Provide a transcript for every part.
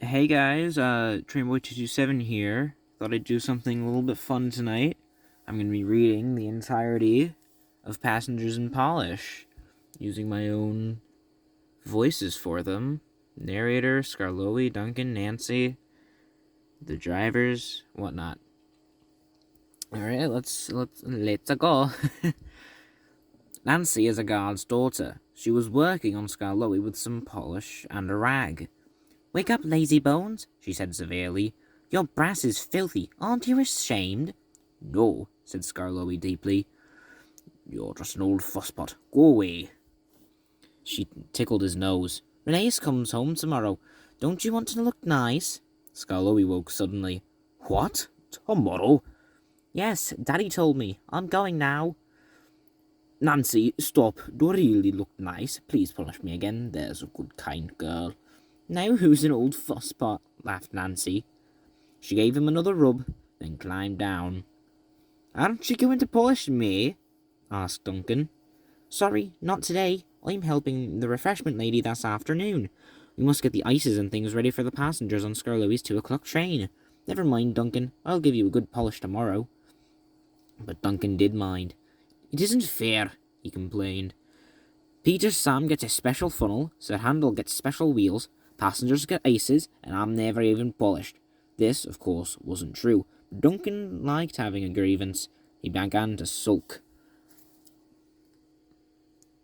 Hey guys, Trainboy227 here. Thought I'd do something a little bit fun tonight. I'm going to be reading the entirety of Passengers in Polish, using my own voices for them. Narrator, Skarloey, Duncan, Nancy, the drivers, whatnot. Alright, let's go. Nancy is a guard's daughter. She was working on Skarloey with some polish and a rag. "Wake up, lazy bones," she said severely. "Your brass is filthy. Aren't you ashamed?" "No," said Skarloey deeply. "You're just an old fusspot. Go away." She tickled his nose. "Renee's comes home tomorrow. Don't you want to look nice?" Skarloey woke suddenly. "What? Tomorrow?" "Yes, Daddy told me. I'm going now." "Nancy, stop. Do I really look nice? Please punish me again. There's a good, kind girl." "Now who's an old fusspot?" laughed Nancy. She gave him another rub, then climbed down. "Aren't you going to polish me?" asked Duncan. "Sorry, not today. I'm helping the refreshment lady this afternoon. We must get the ices and things ready for the passengers on Skarloey's 2 o'clock train. Never mind, Duncan. I'll give you a good polish tomorrow." But Duncan did mind. "It isn't fair," he complained. "Peter Sam gets a special funnel, Sir Handel gets special wheels, passengers get ices, and I'm never even polished." This, of course, wasn't true, but Duncan liked having a grievance. He began to sulk.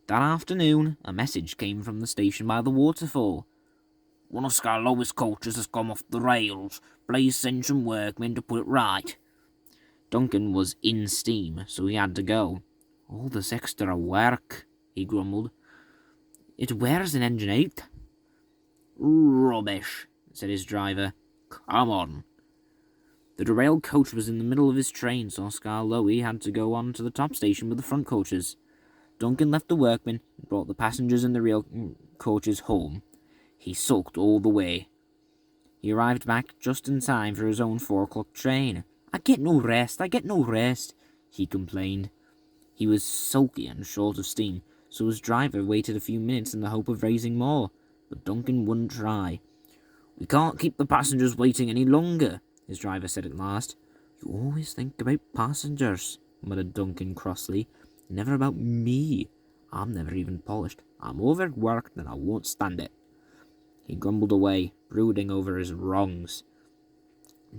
That afternoon, a message came from the station by the waterfall. "One of Skarloey's coaches has come off the rails. Please send some workmen to put it right." Duncan was in steam, so he had to go. "All this extra work," he grumbled. "It wears an engine out." "Rubbish," said his driver. "Come on." The derailed coach was in the middle of his train, so Skarloey had to go on to the top station with the front coaches. Duncan left the workmen and brought the passengers in the real coaches home. He sulked all the way. He arrived back just in time for his own 4 o'clock train. I get no rest, he complained. He was sulky and short of steam, so his driver waited a few minutes in the hope of raising more, but Duncan wouldn't try. "We can't keep the passengers waiting any longer," his driver said at last. "You always think about passengers," muttered Duncan crossly. "Never about me. I'm never even polished. I'm overworked and I won't stand it." He grumbled away, brooding over his wrongs.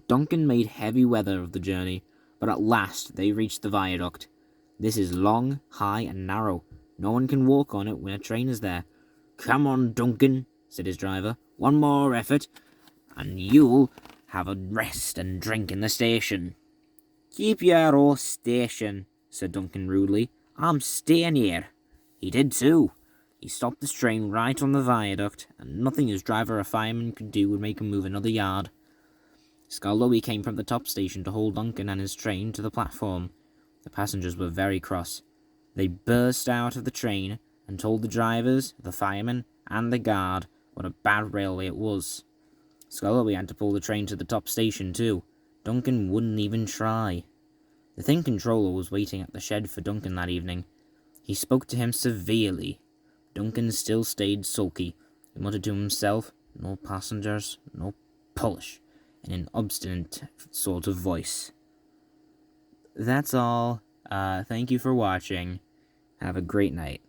Duncan made heavy weather of the journey, but at last they reached the viaduct. This is long, high, and narrow. No one can walk on it when a train is there. "Come on, Duncan," said his driver. "One more effort, and you'll have a rest and drink in the station." "Keep your old station," said Duncan rudely. "I'm staying here." He did too. He stopped his train right on the viaduct, and nothing his driver or fireman could do would make him move another yard. Skarloey came from the top station to haul Duncan and his train to the platform. The passengers were very cross. They burst out of the train and told the drivers, the firemen, and the guard what a bad railway it was. Skarloey had to pull the train to the top station too. Duncan wouldn't even try. The Thin Controller was waiting at the shed for Duncan that evening. He spoke to him severely. Duncan still stayed sulky. He muttered to himself, "No passengers, no polish," in an obstinate sort of voice. That's all. Thank you for watching. Have a great night.